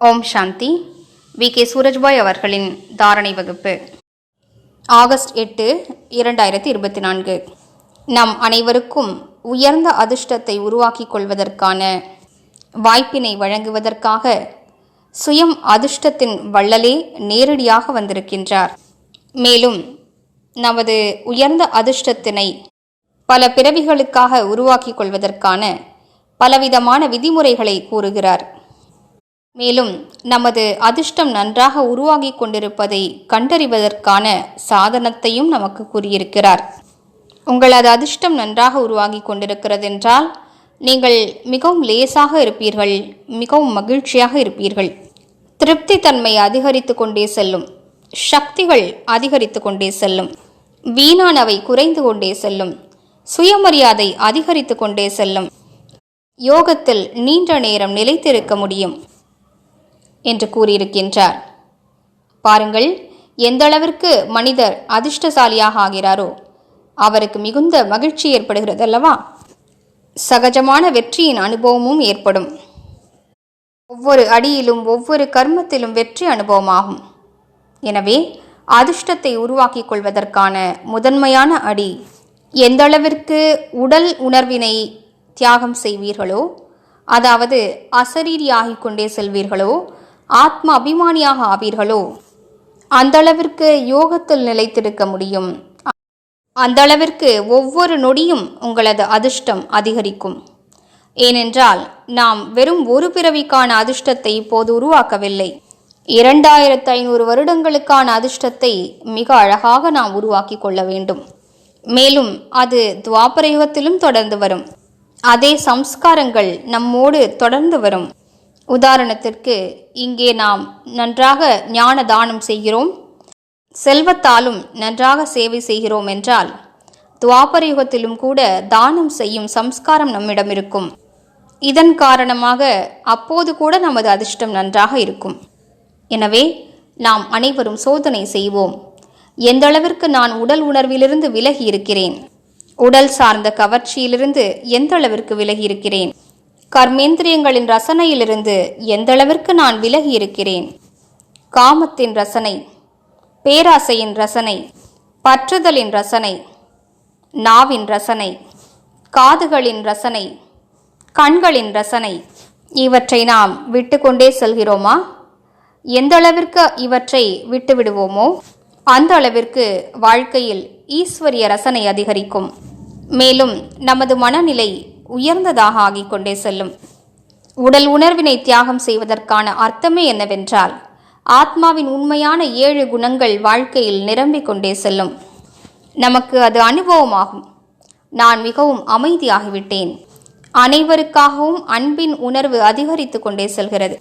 ஓம் சாந்தி. VK. Surajbhai அவர்களின் தாரணை வகுப்பு. ஆகஸ்ட் 8, 2024. நம் அனைவருக்கும் உயர்ந்த அதிர்ஷ்டத்தை உருவாக்கிக் கொள்வதற்கான வாய்ப்பினை வழங்குவதற்காக சுயம் அதிர்ஷ்டத்தின் வள்ளலே நேரடியாக வந்திருக்கின்றார். மேலும் நமது உயர்ந்த அதிர்ஷ்டத்தினை பல பிறவிகளுக்காக உருவாக்கிக் கொள்வதற்கான பலவிதமான விதிமுறைகளை கூறுகிறார். மேலும் நமது அதிர்ஷ்டம் நன்றாக உருவாகி கொண்டிருப்பதை கண்டறிவதற்கான சாதனத்தையும் நமக்கு கூறியிருக்கிறார். உங்களது அதிர்ஷ்டம் நன்றாக உருவாகி கொண்டிருக்கிறது என்றால் நீங்கள் மிகவும் லேசாக இருப்பீர்கள், மிகவும் மகிழ்ச்சியாக இருப்பீர்கள். திருப்தி தன்மை அதிகரித்து கொண்டே செல்லும், சக்திகள் அதிகரித்து கொண்டே செல்லும், வீணானவை குறைந்து கொண்டே செல்லும், சுயமரியாதை அதிகரித்து கொண்டே செல்லும், யோகத்தில் நீண்ட நேரம் நிலைத்திருக்க முடியும் என்று கூறியிருக்கின்றார். பாருங்கள், எந்தளவிற்கு மனிதர் அதிர்ஷ்டசாலியாக ஆகிறாரோ அவருக்கு மிகுந்த மகிழ்ச்சி ஏற்படுகிறது அல்லவா? சகஜமான வெற்றியின் அனுபவமும் ஏற்படும். ஒவ்வொரு அடியிலும் ஒவ்வொரு கர்மத்திலும் வெற்றி அனுபவமாகும். எனவே அதிர்ஷ்டத்தை உருவாக்கிக் கொள்வதற்கான முதன்மையான அடி, எந்தளவிற்கு உடல் உணர்வினை தியாகம் செய்வீர்களோ, அதாவது அசரீரியாகிக் கொண்டே செல்வீர்களோ, ஆத்ம அபிமானியாக ஆவீர்களோ, அந்தளவிற்கு யோகத்தில் நிலைத்திருக்க முடியும். அந்தளவிற்கு ஒவ்வொரு நொடியும் உங்களது அதிர்ஷ்டம் அதிகரிக்கும். ஏனென்றால் நாம் வெறும் ஒரு பிறவிக்கான அதிர்ஷ்டத்தை இப்போது உருவாக்கவில்லை. 2500 வருடங்களுக்கான அதிர்ஷ்டத்தை மிக அழகாக நாம் உருவாக்கி கொள்ள வேண்டும். மேலும் அது துவாபர யுகத்திலும் தொடர்ந்து வரும். அதே சம்ஸ்காரங்கள் நம்மோடு தொடர்ந்து வரும். உதாரணத்திற்கு, இங்கே நாம் நன்றாக ஞான தானம் செய்கிறோம், செல்வத்தாலும் நன்றாக சேவை செய்கிறோம் என்றால் துவாபர யுகத்திலும் கூட தானம் செய்யும் சம்ஸ்காரம் நம்மிடம் இருக்கும். இதன் காரணமாக அப்போது கூட நமது அதிர்ஷ்டம் நன்றாக இருக்கும். எனவே நாம் அனைவரும் சோதனை செய்வோம். எந்தளவிற்கு நான் உடல் உணர்விலிருந்து விலகி இருக்கிறேன், உடல் சார்ந்த கவர்ச்சியிலிருந்து எந்தளவிற்கு விலகி இருக்கிறேன், கர்மேந்திரியங்களின் ரசனையிலிருந்து எந்தளவிற்கு நான் விலகி இருக்கிறேன், காமத்தின் ரசனை, பேராசையின் ரசனை, பற்றுதலின் ரசனை, நாவின் ரசனை, காதுகளின் ரசனை, கண்களின் ரசனை, இவற்றை நாம் விட்டு கொண்டே செல்கிறோமா? எந்தளவிற்கு இவற்றை விட்டு விடுவோமோ அந்த அளவிற்கு வாழ்க்கையில் ஈஸ்வரிய ரசனை அதிகரிக்கும். மேலும் நமது மனநிலை உயர்ந்ததாக ஆகிக் கொண்டே செல்லும். உடல் உணர்வினை தியாகம் செய்வதற்கான அர்த்தமே என்னவென்றால், ஆத்மாவின் உண்மையான 7 குணங்கள் வாழ்க்கையில் நிரம்பிக் கொண்டே செல்லும். நமக்கு அது அனுபவமாகும். நான் மிகவும் அமைதியாகிவிட்டேன். அனைவருக்காகவும் அன்பின் உணர்வு அதிகரித்து கொண்டே செல்கிறது.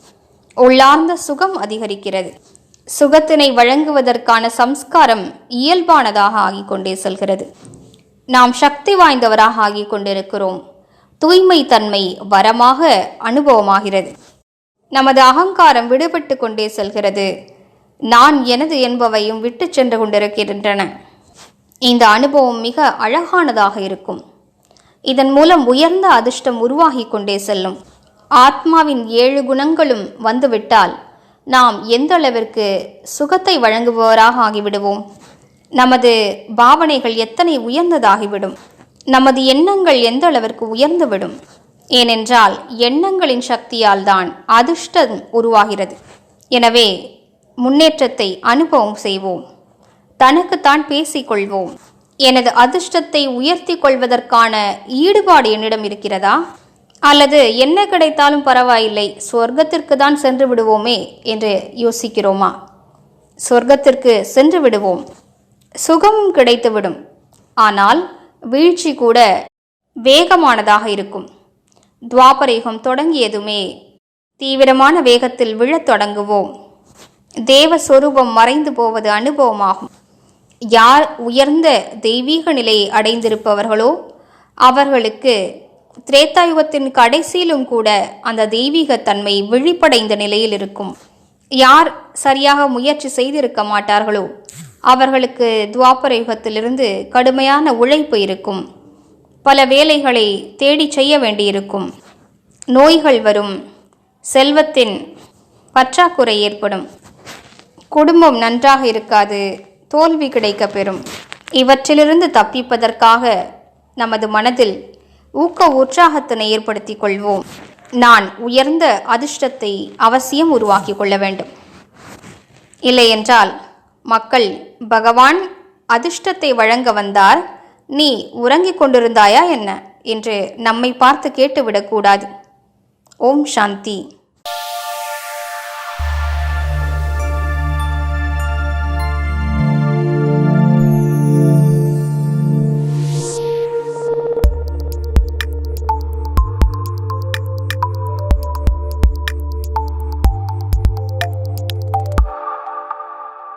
உள்ளார்ந்த சுகம் அதிகரிக்கிறது. சுகத்தினை வழங்குவதற்கான சம்ஸ்காரம் இயல்பானதாக ஆகிக் கொண்டே செல்கிறது. நாம் சக்தி வாய்ந்தவராக ஆகிக் கொண்டிருக்கிறோம். தூய்மை தன்மை வரமாக அனுபவமாகிறது. நமது அகங்காரம் விடுபட்டு கொண்டே செல்கிறது. நான் எனது என்பவையும் விட்டு சென்று கொண்டிருக்கின்றன. இந்த அனுபவம் மிக அழகானதாக இருக்கும். இதன் மூலம் உயர்ந்த அதிர்ஷ்டம் உருவாகி கொண்டே செல்லும். ஆத்மாவின் 7 குணங்களும் வந்துவிட்டால் நாம் எந்த அளவிற்கு சுகத்தை வழங்குபவராக ஆகிவிடுவோம். நமது பாவனைகள் எத்தனை உயர்ந்ததாகிவிடும். நமது எண்ணங்கள் எந்த அளவிற்கு உயர்ந்துவிடும். ஏனென்றால் எண்ணங்களின் சக்தியால் தான் அதிர்ஷ்டம் உருவாகிறது. எனவே முன்னேற்றத்தை அனுபவம் செய்வோம். தனக்குத்தான் பேசிக்கொள்வோம். எனது அதிர்ஷ்டத்தை உயர்த்தி கொள்வதற்கான ஈடுபாடு என்னிடம் இருக்கிறதா? அல்லது என்ன கிடைத்தாலும் பரவாயில்லை, சொர்க்கத்திற்கு தான் சென்று விடுவோமே என்று யோசிக்கிறோமா? சொர்க்கத்திற்கு சென்று விடுவோம், சுகமும் கிடைத்துவிடும். ஆனால் வீழ்ச்சி கூட வேகமானதாக இருக்கும். துவாபர யுகம் தொடங்கியதுமே தீவிரமான வேகத்தில் விழத் தொடங்குவோம். தேவஸ்வரூபம் மறைந்து போவது அனுபவமாகும். யார் உயர்ந்த தெய்வீக நிலையை அடைந்திருப்பவர்களோ அவர்களுக்கு திரேதாயுகத்தின் கடைசியிலும் கூட அந்த தெய்வீகத்தன்மை விழிப்படைந்த நிலையில் இருக்கும். யார் சரியாக முயற்சி செய்திருக்க மாட்டார்களோ அவர்களுக்கு துவாபர யுகத்திலிருந்து கடுமையான உழைப்பு இருக்கும். பல வேலைகளை தேடி செய்ய வேண்டியிருக்கும். நோய்கள் வரும். செல்வத்தின் பற்றாக்குறை ஏற்படும், குடும்பம் நன்றாக இருக்காது, தோல்வி கிடைக்கப் பெறும். இவற்றிலிருந்து தப்பிப்பதற்காக நமது மனதில் உற்சாகத்தினை ஏற்படுத்திக் கொள்வோம். நான் உயர்ந்த அதிர்ஷ்டத்தை அவசியம் உருவாக்கி கொள்ள வேண்டும். இல்லையென்றால் மக்கள் பகவான் அதிர்ஷ்டத்தை வழங்க வந்தார், நீ உறங்கிக் கொண்டிருந்தாயா என்ன என்று நம்மை பார்த்து கேட்டுவிடக்கூடாது. ஓம் சாந்தி.